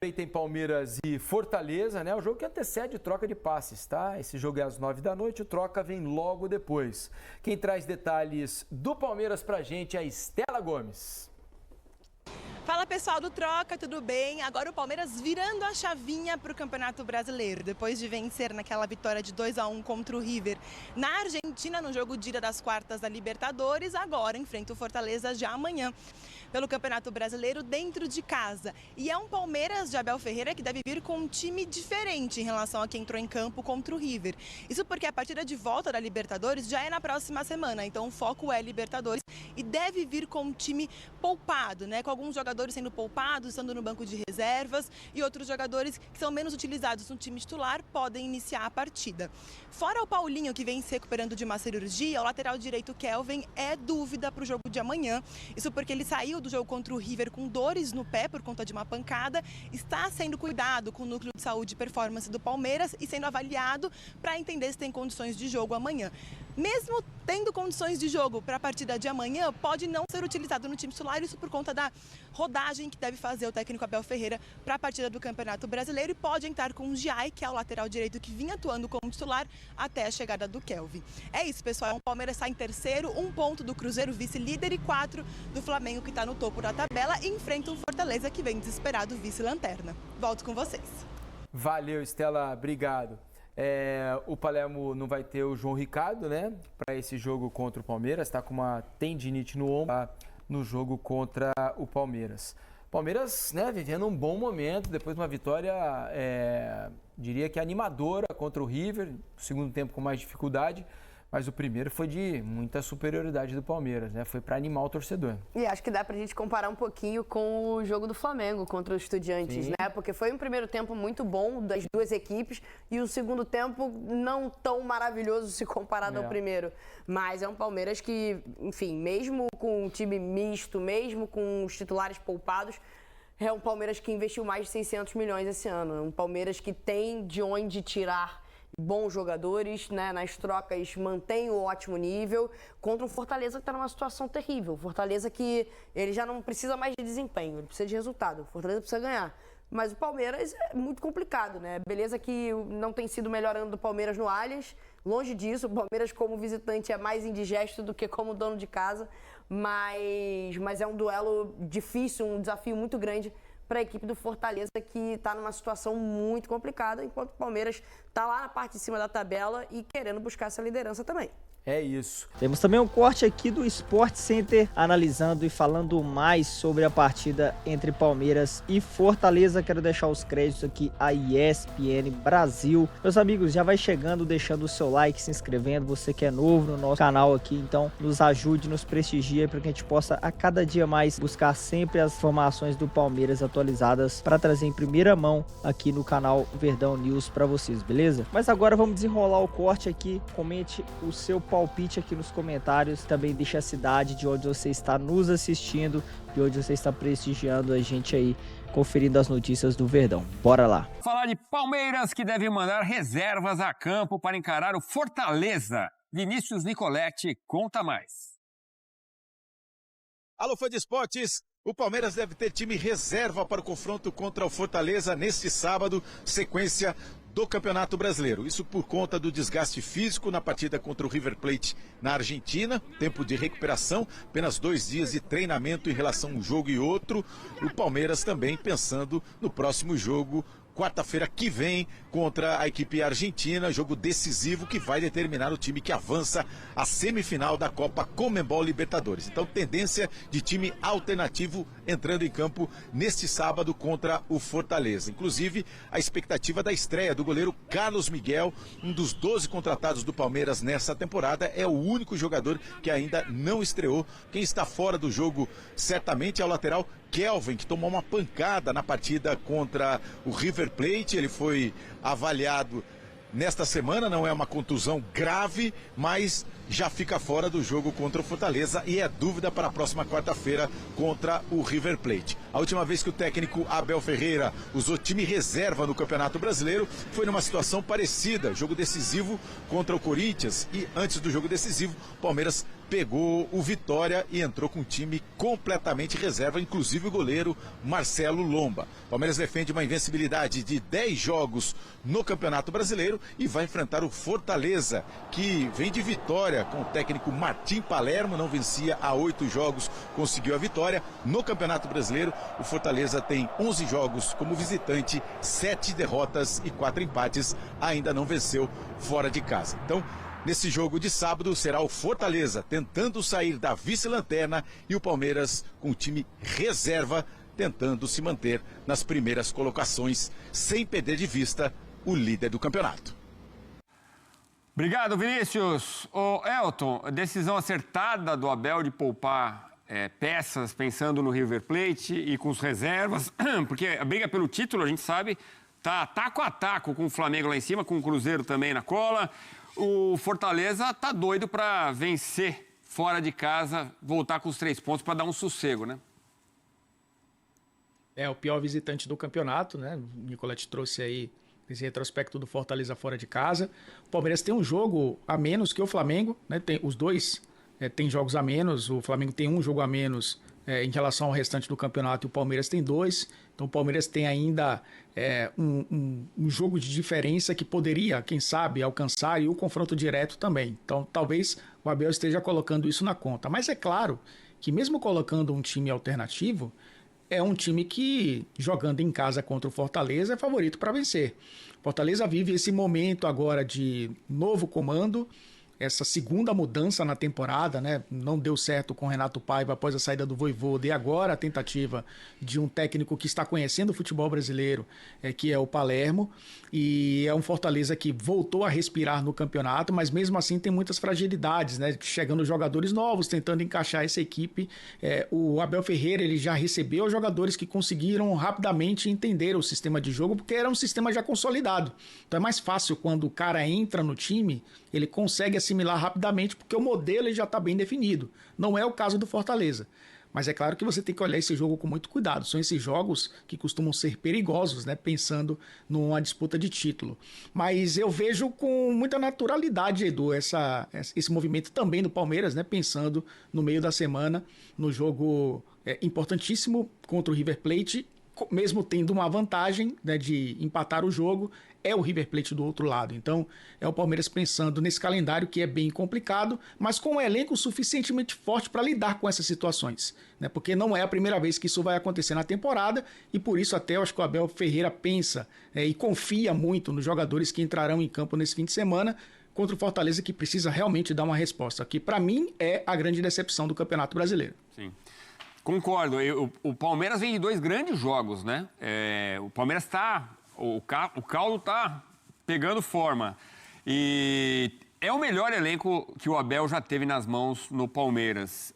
Tem Palmeiras e Fortaleza, né? O jogo que antecede troca de passes, tá? Esse jogo é às 9 da noite, o troca vem logo depois. Quem traz detalhes do Palmeiras pra gente é a Estela Gomes. Fala pessoal do Troca, tudo bem? Agora o Palmeiras virando a chavinha para o Campeonato Brasileiro. Depois de vencer naquela vitória de 2-1 contra o River na Argentina, no jogo de ida das quartas da Libertadores, agora enfrenta o Fortaleza já amanhã pelo Campeonato Brasileiro dentro de casa. E é um Palmeiras de Abel Ferreira que deve vir com um time diferente em relação a quem entrou em campo contra o River. Isso porque a partida de volta da Libertadores já é na próxima semana, então o foco é Libertadores e deve vir com um time poupado, né? Com alguns jogadores sendo poupados, estando no banco de reservas e outros jogadores que são menos utilizados no time titular podem iniciar a partida. Fora o Paulinho, que vem se recuperando de uma cirurgia, o lateral direito Kelvin é dúvida para o jogo de amanhã. Isso porque ele saiu do jogo contra o River com dores no pé por conta de uma pancada, está sendo cuidado com o núcleo de saúde e performance do Palmeiras e sendo avaliado para entender se tem condições de jogo amanhã. Mesmo tendo condições de jogo para a partida de amanhã, pode não ser utilizado no time titular, isso por conta da rodagem que deve fazer o técnico Abel Ferreira para a partida do Campeonato Brasileiro, e pode entrar com o Giai, que é o lateral direito que vinha atuando como titular até a chegada do Kelvin. É isso, pessoal. O Palmeiras está em terceiro, 1 ponto do Cruzeiro, vice-líder, e 4 do Flamengo, que está no topo da tabela, e enfrenta o Fortaleza, que vem desesperado, vice-lanterna. Volto com vocês. Valeu, Estela. Obrigado. O Palermo não vai ter o João Ricardo, né, para esse jogo contra o Palmeiras, está com uma tendinite no ombro no jogo contra o Palmeiras. Palmeiras, né, vivendo um bom momento, depois de uma vitória, diria que animadora contra o River, no segundo tempo com mais dificuldade, mas o primeiro foi de muita superioridade do Palmeiras, né? Foi para animar o torcedor. E acho que dá pra gente comparar um pouquinho com o jogo do Flamengo contra os Estudiantes, né? Porque foi um primeiro tempo muito bom das duas equipes e o segundo tempo não tão maravilhoso se comparado ao primeiro. Mas é um Palmeiras que, enfim, mesmo com um time misto, mesmo com os titulares poupados, é um Palmeiras que investiu mais de 600 milhões esse ano. É um Palmeiras que tem de onde tirar bons jogadores, né, nas trocas mantém o ótimo nível, contra um Fortaleza que está numa situação terrível. Fortaleza que ele já não precisa mais de desempenho, ele precisa de resultado. Fortaleza precisa ganhar. Mas o Palmeiras é muito complicado, né? Beleza que não tem sido o melhor ano do Palmeiras no Allianz, longe disso, o Palmeiras como visitante é mais indigesto do que como dono de casa, mas é um duelo difícil, um desafio muito grande para a equipe do Fortaleza, que está numa situação muito complicada, enquanto o Palmeiras está lá na parte de cima da tabela e querendo buscar essa liderança também. É isso. Temos também um corte aqui do Sport Center analisando e falando mais sobre a partida entre Palmeiras e Fortaleza. Quero deixar os créditos aqui à ESPN Brasil. Meus amigos, já vai chegando, deixando o seu like, se inscrevendo. Você que é novo no nosso canal aqui, então nos ajude, nos prestigie para que a gente possa a cada dia mais buscar sempre as informações do Palmeiras atualizadas para trazer em primeira mão aqui no canal Verdão News para vocês, beleza? Mas agora vamos desenrolar o corte aqui. Comente o seu palpite aqui nos comentários, também deixa a cidade de onde você está nos assistindo e onde você está prestigiando a gente aí, conferindo as notícias do Verdão. Bora lá. Falar de Palmeiras, que deve mandar reservas a campo para encarar o Fortaleza. Vinícius Nicoletti conta mais. Alô, fã de esportes! O Palmeiras deve ter time reserva para o confronto contra o Fortaleza neste sábado, sequência do Campeonato Brasileiro. Isso por conta do desgaste físico na partida contra o River Plate na Argentina, tempo de recuperação, apenas 2 dias de treinamento em relação a um jogo e outro. O Palmeiras também pensando no próximo jogo, quarta-feira que vem, contra a equipe argentina, jogo decisivo que vai determinar o time que avança à semifinal da Copa Conmebol Libertadores. Então, tendência de time alternativo entrando em campo neste sábado contra o Fortaleza. Inclusive, a expectativa da estreia do goleiro Carlos Miguel, um dos 12 contratados do Palmeiras nessa temporada, é o único jogador que ainda não estreou. Quem está fora do jogo certamente é o lateral Kelvin, que tomou uma pancada na partida contra o River Plate. Ele foi avaliado nesta semana, não é uma contusão grave, mas já fica fora do jogo contra o Fortaleza e é dúvida para a próxima quarta-feira contra o River Plate. A última vez que o técnico Abel Ferreira usou time reserva no Campeonato Brasileiro foi numa situação parecida, jogo decisivo contra o Corinthians, e antes do jogo decisivo, o Palmeiras pegou o Vitória e entrou com um time completamente reserva, inclusive o goleiro Marcelo Lomba. O Palmeiras defende uma invencibilidade de 10 jogos no Campeonato Brasileiro e vai enfrentar o Fortaleza, que vem de vitória com o técnico Martim Palermo, não vencia há 8 jogos, conseguiu a vitória. No Campeonato Brasileiro, o Fortaleza tem 11 jogos como visitante, 7 derrotas e 4 empates, ainda não venceu fora de casa. Então, nesse jogo de sábado será o Fortaleza tentando sair da vice-lanterna e o Palmeiras com o time reserva tentando se manter nas primeiras colocações sem perder de vista o líder do campeonato. Obrigado, Vinícius. Ô, Elton, decisão acertada do Abel de poupar peças pensando no River Plate e com os reservas, porque a briga pelo título, a gente sabe, tá taco a taco com o Flamengo lá em cima, com o Cruzeiro também na cola. O Fortaleza tá doido para vencer fora de casa, voltar com os 3 pontos para dar um sossego, né? É o pior visitante do campeonato, né? O Nicolete trouxe aí esse retrospecto do Fortaleza fora de casa. O Palmeiras tem um jogo a menos que o Flamengo, né? Os dois têm jogos a menos. O Flamengo tem um jogo a menos em relação ao restante do campeonato e o Palmeiras tem 2. Então o Palmeiras tem ainda um jogo de diferença que poderia, quem sabe, alcançar, e o confronto direto também. Então talvez o Abel esteja colocando isso na conta. Mas é claro que mesmo colocando um time alternativo, é um time que, jogando em casa contra o Fortaleza, é favorito para vencer. Fortaleza vive esse momento agora de novo comando, essa segunda mudança na temporada, né? Não deu certo com o Renato Paiva após a saída do Vojvoda, e agora a tentativa de um técnico que está conhecendo o futebol brasileiro, que é o Palermo, e é um Fortaleza que voltou a respirar no campeonato, mas mesmo assim tem muitas fragilidades, né? Chegando jogadores novos, tentando encaixar essa equipe. O Abel Ferreira, ele já recebeu jogadores que conseguiram rapidamente entender o sistema de jogo, porque era um sistema já consolidado. Então é mais fácil quando o cara entra no time, ele consegue assimilar rapidamente, porque o modelo ele já está bem definido. Não é o caso do Fortaleza. Mas é claro que você tem que olhar esse jogo com muito cuidado. São esses jogos que costumam ser perigosos, né? Pensando numa disputa de título. Mas eu vejo com muita naturalidade, Edu, esse movimento também do Palmeiras, né? Pensando no meio da semana, no jogo importantíssimo contra o River Plate, mesmo tendo uma vantagem, né, de empatar o jogo, é o River Plate do outro lado. Então, é o Palmeiras pensando nesse calendário que é bem complicado, mas com um elenco suficientemente forte para lidar com essas situações, né? Porque não é a primeira vez que isso vai acontecer na temporada, e por isso até eu acho que o Abel Ferreira pensa e confia muito nos jogadores que entrarão em campo nesse fim de semana contra o Fortaleza, que precisa realmente dar uma resposta, que para mim é a grande decepção do Campeonato Brasileiro. Sim. Concordo. O Palmeiras vem de 2 grandes jogos, né? O Palmeiras está... O caldo está pegando forma. E é o melhor elenco que o Abel já teve nas mãos no Palmeiras.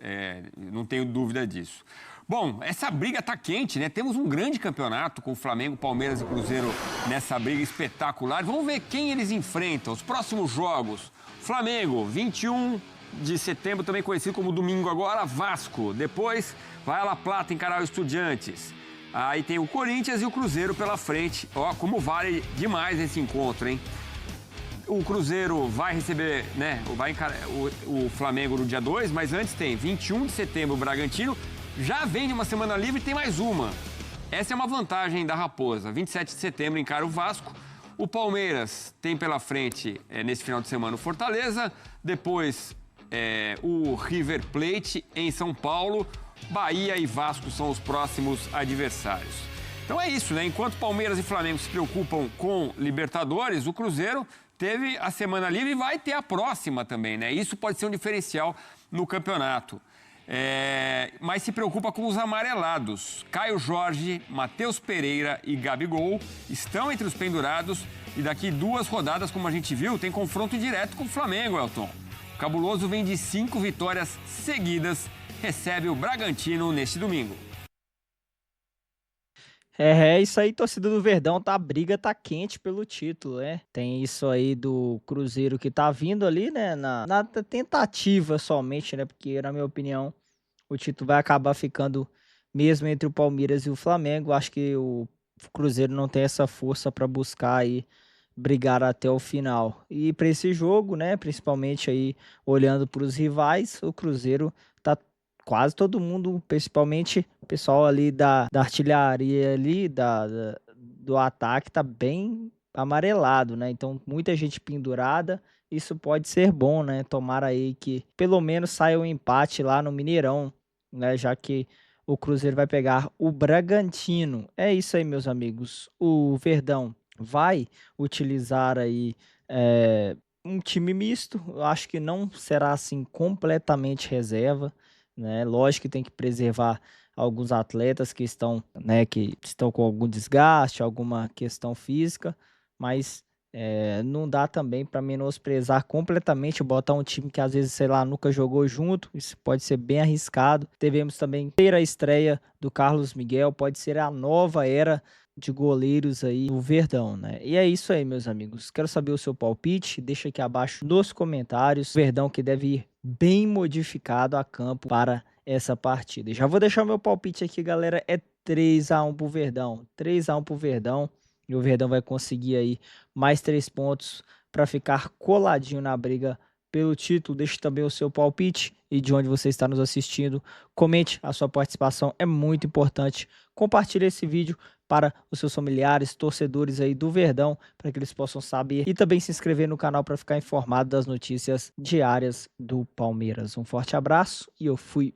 Não tenho dúvida disso. Bom, essa briga está quente, né? Temos um grande campeonato com o Flamengo, Palmeiras e Cruzeiro nessa briga espetacular. Vamos ver quem eles enfrentam. Os próximos jogos. Flamengo, 21 de setembro, também conhecido como domingo agora, Vasco. Depois vai a La Plata encarar o Estudiantes. Aí tem o Corinthians e o Cruzeiro pela frente. Ó, como vale demais esse encontro, hein? O Cruzeiro vai receber, né? Vai encarar o Flamengo no dia 2, mas antes tem 21 de setembro o Bragantino. Já vem de uma semana livre e tem mais uma. Essa é uma vantagem da Raposa. 27 de setembro encara o Vasco. O Palmeiras tem pela frente, nesse final de semana, o Fortaleza. Depois, o River Plate em São Paulo. Bahia e Vasco são os próximos adversários. Então é isso, né? Enquanto Palmeiras e Flamengo se preocupam com Libertadores, o Cruzeiro teve a semana livre e vai ter a próxima também, né? Isso pode ser um diferencial no campeonato. Mas se preocupa com os amarelados. Caio Jorge, Matheus Pereira e Gabigol estão entre os pendurados e daqui 2 rodadas, como a gente viu, tem confronto direto com o Flamengo, Elton. O Cabuloso vem de 5 vitórias seguidas, recebe o Bragantino neste domingo. É isso aí, torcida do Verdão, tá? A briga tá quente pelo título, né? Tem isso aí do Cruzeiro que tá vindo ali, né? Na tentativa somente, né? Porque, na minha opinião, o título vai acabar ficando mesmo entre o Palmeiras e o Flamengo. Acho que o Cruzeiro não tem essa força para buscar aí brigar até o final. E para esse jogo, né, principalmente aí olhando para os rivais, o Cruzeiro tá quase todo mundo, principalmente o pessoal ali da artilharia ali, do ataque, tá bem amarelado, né? Então, muita gente pendurada. Isso pode ser bom, né? Tomara aí que pelo menos saia um empate lá no Mineirão, né? Já que o Cruzeiro vai pegar o Bragantino. É isso aí, meus amigos. O Verdão vai utilizar aí um time misto. Eu acho que não será assim completamente reserva, né? Lógico que tem que preservar alguns atletas que estão, né, que estão com algum desgaste, alguma questão física, mas não dá também para menosprezar completamente, botar um time que às vezes, sei lá, nunca jogou junto. Isso pode ser bem arriscado. Devemos também ter a estreia do Carlos Miguel, pode ser a nova era de goleiros aí do Verdão, né? E é isso aí, meus amigos. Quero saber o seu palpite, deixa aqui abaixo nos comentários. Verdão que deve ir bem modificado a campo para essa partida. E já vou deixar o meu palpite aqui, galera, é 3-1 pro Verdão. 3-1 pro Verdão. E o Verdão vai conseguir aí mais 3 pontos para ficar coladinho na briga pelo título. Deixe também o seu palpite e de onde você está nos assistindo. Comente, a sua participação é muito importante. Compartilhe esse vídeo para os seus familiares, torcedores aí do Verdão, para que eles possam saber. E também se inscrever no canal para ficar informado das notícias diárias do Palmeiras. Um forte abraço e eu fui.